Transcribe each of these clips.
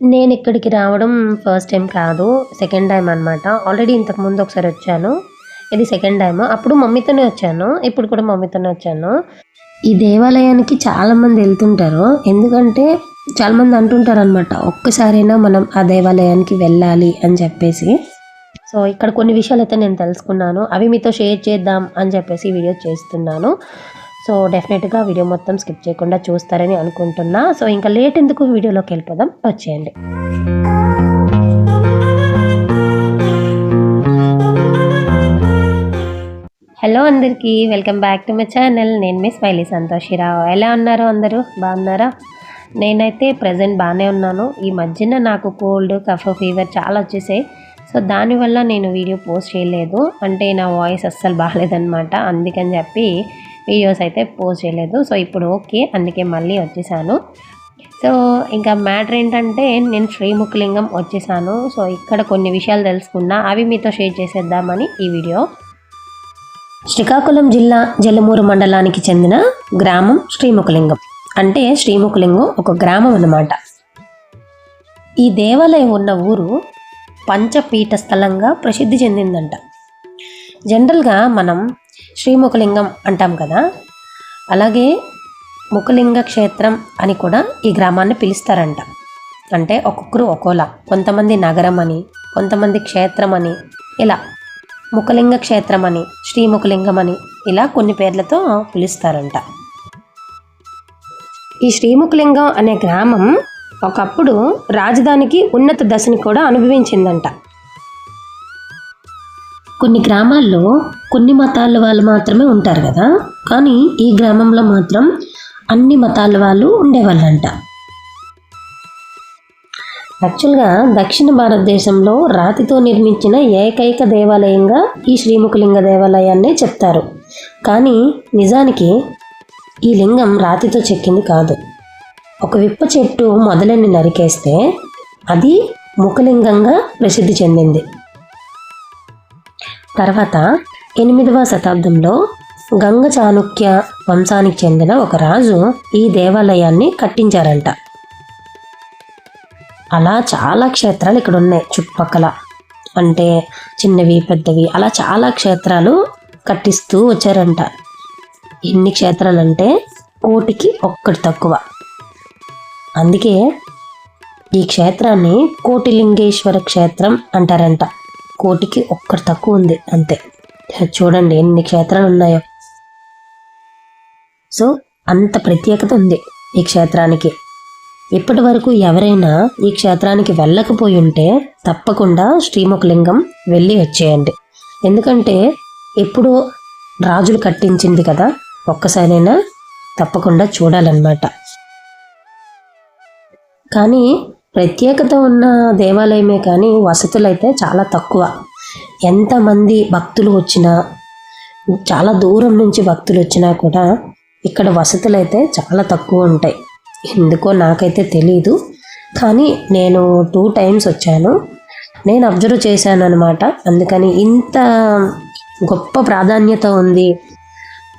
నేను ఇక్కడికి రావడం ఫస్ట్ టైం కాదు. సెకండ్ టైమ్ అనమాట. ఆల్రెడీ ఇంతకుముందు ఒకసారి వచ్చాను. ఇది సెకండ్ టైమ్. అప్పుడు మమ్మీతోనే వచ్చాను. ఇప్పుడు కూడా మమ్మీతోనే వచ్చాను. ఈ దేవాలయానికి చాలామంది వెళ్తుంటారు. ఎందుకంటే చాలామంది అంటుంటారనమాట. ఒక్కసారైనా మనం ఆ దేవాలయానికి వెళ్ళాలి అని చెప్పేసి. సో ఇక్కడ కొన్ని విషయాలైతే నేను తెలుసుకున్నాను. అవి మీతో షేర్ చేద్దాం అని చెప్పేసి వీడియో చేస్తున్నాను. సో డెఫినెట్గా వీడియో మొత్తం స్కిప్ చేయకుండా చూస్తారని అనుకుంటున్నా. సో ఇంకా లేట్ ఎందుకు, వీడియోలోకి వెళ్ళిపోదాం, వచ్చేయండి. హలో అందరికీ, welcome back to my channel. నేను మీ స్మైలీ సంతోషిరావు. ఎలా ఉన్నారు అందరూ? బాగున్నారా? నేనైతే ప్రజెంట్ బాగానే ఉన్నాను. ఈ మధ్యన నాకు కోల్డ్, కఫ్, ఫీవర్ చాలా వచ్చేసాయి. సో దానివల్ల నేను వీడియో పోస్ట్ చేయలేదు. అంటే నా వాయిస్ అస్సలు బాగాలేదనమాట. అందుకని చెప్పి వీడియోస్ అయితే పోస్ట్ చేయలేదు. సో ఇప్పుడు ఓకే, అందుకే మళ్ళీ వచ్చేసాను. సో ఇంకా మ్యాటర్ ఏంటంటే నేను శ్రీముఖలింగం వచ్చేసాను. సో ఇక్కడ కొన్ని విషయాలు తెలుసుకున్నా, అవి మీతో షేర్ చేసేద్దామని ఈ వీడియో. శ్రీకాకుళం జిల్లా జలమూరు మండలానికి చెందిన గ్రామం శ్రీముఖలింగం. అంటే శ్రీముఖలింగం ఒక గ్రామం అన్నమాట. ఈ దేవాలయం ఉన్న ఊరు పంచపీఠ స్థలంగా ప్రసిద్ధి చెందిందంట. జనరల్గా మనం శ్రీముఖలింగం అంటాం కదా, అలాగే ముఖలింగ క్షేత్రం అని కూడా ఈ గ్రామాన్ని పిలుస్తారంట. అంటే ఒక్కొక్కరు ఒక్కోలా, కొంతమంది నగరం అని, కొంతమంది క్షేత్రం అని, ఇలా ముఖలింగ క్షేత్రం అని, శ్రీముఖలింగం అని, ఇలా కొన్ని పేర్లతో పిలుస్తారంట. ఈ శ్రీముఖలింగం అనే గ్రామం ఒకప్పుడు రాజధానికి ఉన్నత దశని కూడా అనుభవించిందంట. కొన్ని గ్రామాల్లో కొన్ని మతాల వాళ్ళు మాత్రమే ఉంటారు కదా, కానీ ఈ గ్రామంలో మాత్రం అన్ని మతాల వాళ్ళు ఉండేవాళ్ళంట. యాక్చువల్గా దక్షిణ భారతదేశంలో రాతితో నిర్మించిన ఏకైక దేవాలయంగా ఈ శ్రీముఖలింగ దేవాలయాన్ని చెప్తారు. కానీ నిజానికి ఈ లింగం రాతితో చెక్కింది కాదు. ఒక విప్ప చెట్టు మొదలని నరికేస్తే అది ముఖలింగంగా ప్రసిద్ధి చెందింది. తర్వాత 8వ శతాబ్దంలో గంగ చాళుక్య వంశానికి చెందిన ఒక రాజు ఈ దేవాలయాన్ని కట్టించారంట. అలా చాలా క్షేత్రాలు ఇక్కడ ఉన్నాయి చుట్టుపక్కల. అంటే చిన్నవి పెద్దవి అలా చాలా క్షేత్రాలు కట్టిస్తూ వచ్చారంట. ఎన్ని క్షేత్రాలు అంటే 1కి 1 తక్కువ. అందుకే ఈ క్షేత్రాన్ని కోటిలింగేశ్వర క్షేత్రం అంటారంట. 1కి 1 తక్కువ ఉంది అంతే. చూడండి ఎన్ని క్షేత్రాలు ఉన్నాయో. సో అంత ప్రత్యేకత ఉంది ఈ క్షేత్రానికి. ఇప్పటి వరకు ఎవరైనా ఈ క్షేత్రానికి వెళ్ళకపోయి ఉంటే తప్పకుండా శ్రీముఖలింగం వెళ్ళి వచ్చేయండి. ఎందుకంటే ఎప్పుడో రాజులు కట్టించింది కదా, ఒక్కసారైనా తప్పకుండా చూడాలన్నమాట. కానీ ప్రత్యేకత ఉన్న దేవాలయమే కానీ వసతులు అయితే చాలా తక్కువ. ఎంతమంది భక్తులు వచ్చినా, చాలా దూరం నుంచి భక్తులు వచ్చినా కూడా ఇక్కడ వసతులు అయితే చాలా తక్కువ ఉంటాయి. ఎందుకో నాకైతే తెలీదు, కానీ నేను 2 టైమ్స్ వచ్చాను. నేను అబ్జర్వ్ చేశాను అనమాట. అందుకని ఇంత గొప్ప ప్రాధాన్యత ఉంది.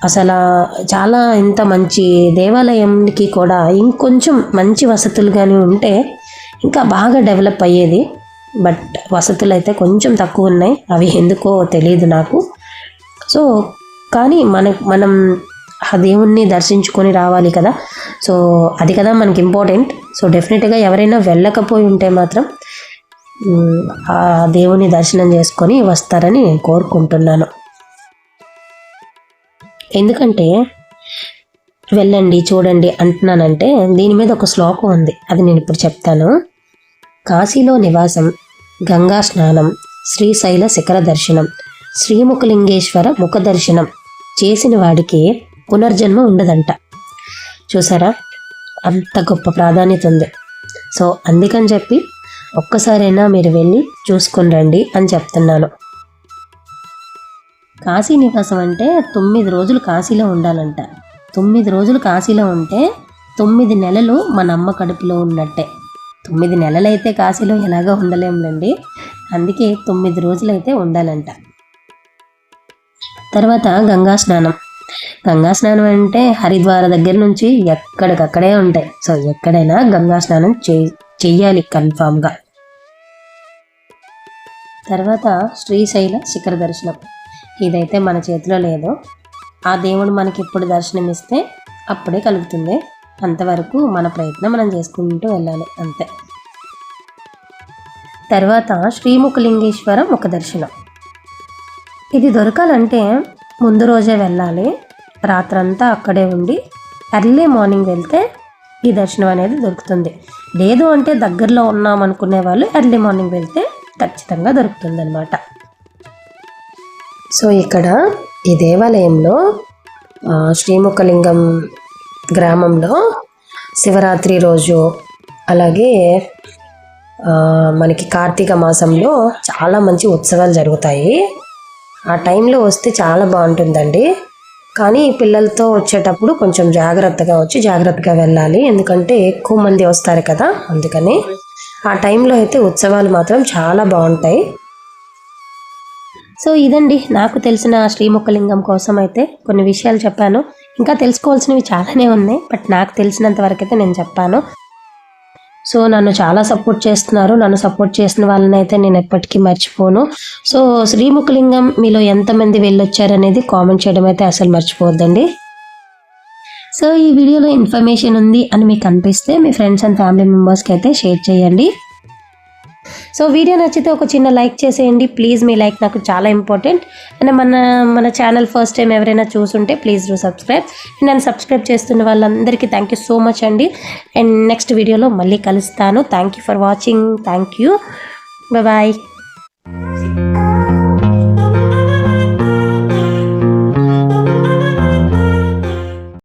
అసలు చాలా ఇంత మంచి దేవాలయంకి కూడా ఇంకొంచెం మంచి వసతులు కానీ ఉంటే ఇంకా బాగా డెవలప్ అయ్యేది. బట్ వసతులు అయితే కొంచెం తక్కువ ఉన్నాయి. అవి ఎందుకో తెలియదు నాకు. సో కానీ మనం ఆ దేవుణ్ణి దర్శించుకొని రావాలి కదా. సో అది కదా మనకి ఇంపార్టెంట్. సో డెఫినెట్గా ఎవరైనా వెళ్ళకపోయి ఉంటే మాత్రం ఆ దేవుని దర్శనం చేసుకొని వస్తారని నేను కోరుకుంటున్నాను. ఎందుకంటే వెళ్ళండి చూడండి అంటున్నానంటే దీని మీద ఒక శ్లోకం ఉంది, అది నేను ఇప్పుడు చెప్తాను. కాశీలో నివాసం, గంగా స్నానం, శ్రీశైల శిఖర దర్శనం, శ్రీముఖలింగేశ్వర ముఖ దర్శనం చేసిన వాడికి పునర్జన్మ ఉండదంట. చూసారా, అంత గొప్ప ప్రాధాన్యత ఉంది. సో అందుకని చెప్పి ఒక్కసారైనా మీరు వెళ్ళి చూసుకొని రండి అని చెప్తున్నాను. కాశీ నివాసం అంటే 9 రోజులు కాశీలో ఉండాలంట. 9 రోజులు కాశీలో ఉంటే 9 నెలలు మన అమ్మ కడుపులో ఉన్నట్టే. 9 నెలలైతే కాశీలో ఎలాగో ఉండలేములండి. అందుకే 9 రోజులైతే ఉండాలంట. తర్వాత గంగా స్నానం. గంగా స్నానం అంటే హరిద్వార దగ్గర నుంచి ఎక్కడికక్కడే ఉంటాయి. సో ఎక్కడైనా గంగా స్నానం చెయ్యాలి కన్ఫామ్గా. తర్వాత శ్రీశైల శిఖర దర్శనం. ఇదైతే మన చేతిలో లేదు. ఆ దేవుడు మనకి ఎప్పుడు దర్శనమిస్తే అప్పుడే కలుగుతుంది. అంతవరకు మన ప్రయత్నం మనం చేసుకుంటూ వెళ్ళాలి అంతే. తర్వాత శ్రీముఖలింగేశ్వర ముఖ దర్శనం. ఇది దొరకాలంటే ముందు రోజే వెళ్ళాలి. రాత్రంతా అక్కడే ఉండి ఎర్లీ మార్నింగ్ వెళ్తే ఈ దర్శనం అనేది దొరుకుతుంది. లేదు అంటే దగ్గరలో ఉన్నాం అనుకునే వాళ్ళు ఎర్లీ మార్నింగ్ వెళ్తే ఖచ్చితంగా దొరుకుతుంది అన్నమాట. సో ఇక్కడ ఈ దేవాలయంలో శ్రీముఖలింగం గ్రామంలో శివరాత్రి రోజు, అలాగే మనకి కార్తీక మాసంలో చాలా మంచి ఉత్సవాలు జరుగుతాయి. ఆ టైంలో వస్తే చాలా బాగుంటుందండి. కానీ పిల్లలతో వచ్చేటప్పుడు కొంచెం జాగ్రత్తగా వచ్చి జాగ్రత్తగా వెళ్ళాలి, ఎందుకంటే ఎక్కువ మంది వస్తారు కదా. అందుకని ఆ టైంలో అయితే ఉత్సవాలు మాత్రం చాలా బాగుంటాయి. సో ఇదండి నాకు తెలిసిన శ్రీముఖలింగం కోసం అయితే కొన్ని విషయాలు చెప్పాను. ఇంకా తెలుసుకోవాల్సినవి చాలానే ఉన్నాయి, బట్ నాకు తెలిసినంత వరకు అయితే నేను చెప్పాను. సో నన్ను చాలా సపోర్ట్ చేస్తున్నారు. నన్ను సపోర్ట్ చేసిన వాళ్ళని అయితే నేను ఎప్పటికీ మర్చిపోను. సో శ్రీముఖలింగం మీలో ఎంతమంది వెళ్ళొచ్చారనేది కామెంట్ చేయడం అయితే అసలు మర్చిపోవద్దండి. సో ఈ వీడియోలో ఇన్ఫర్మేషన్ ఉంది అని మీకు అనిపిస్తే మీ ఫ్రెండ్స్ అండ్ ఫ్యామిలీ మెంబర్స్కి అయితే షేర్ చేయండి. సో వీడియో నచ్చితే ఒక చిన్న లైక్ చేసేయండి ప్లీజ్. మీ లైక్ నాకు చాలా ఇంపార్టెంట్. అండ్ మన ఛానల్ ఫస్ట్ టైం ఎవరైనా చూసుంటే ప్లీజ్ డూ సబ్స్క్రైబ్. నన్ను సబ్స్క్రైబ్ చేస్తున్న వాళ్ళందరికీ థ్యాంక్ యూ సో మచ్ అండి. అండ్ నెక్స్ట్ వీడియోలో మళ్ళీ కలుస్తాను. Thank you for watching. Thank you. Bye.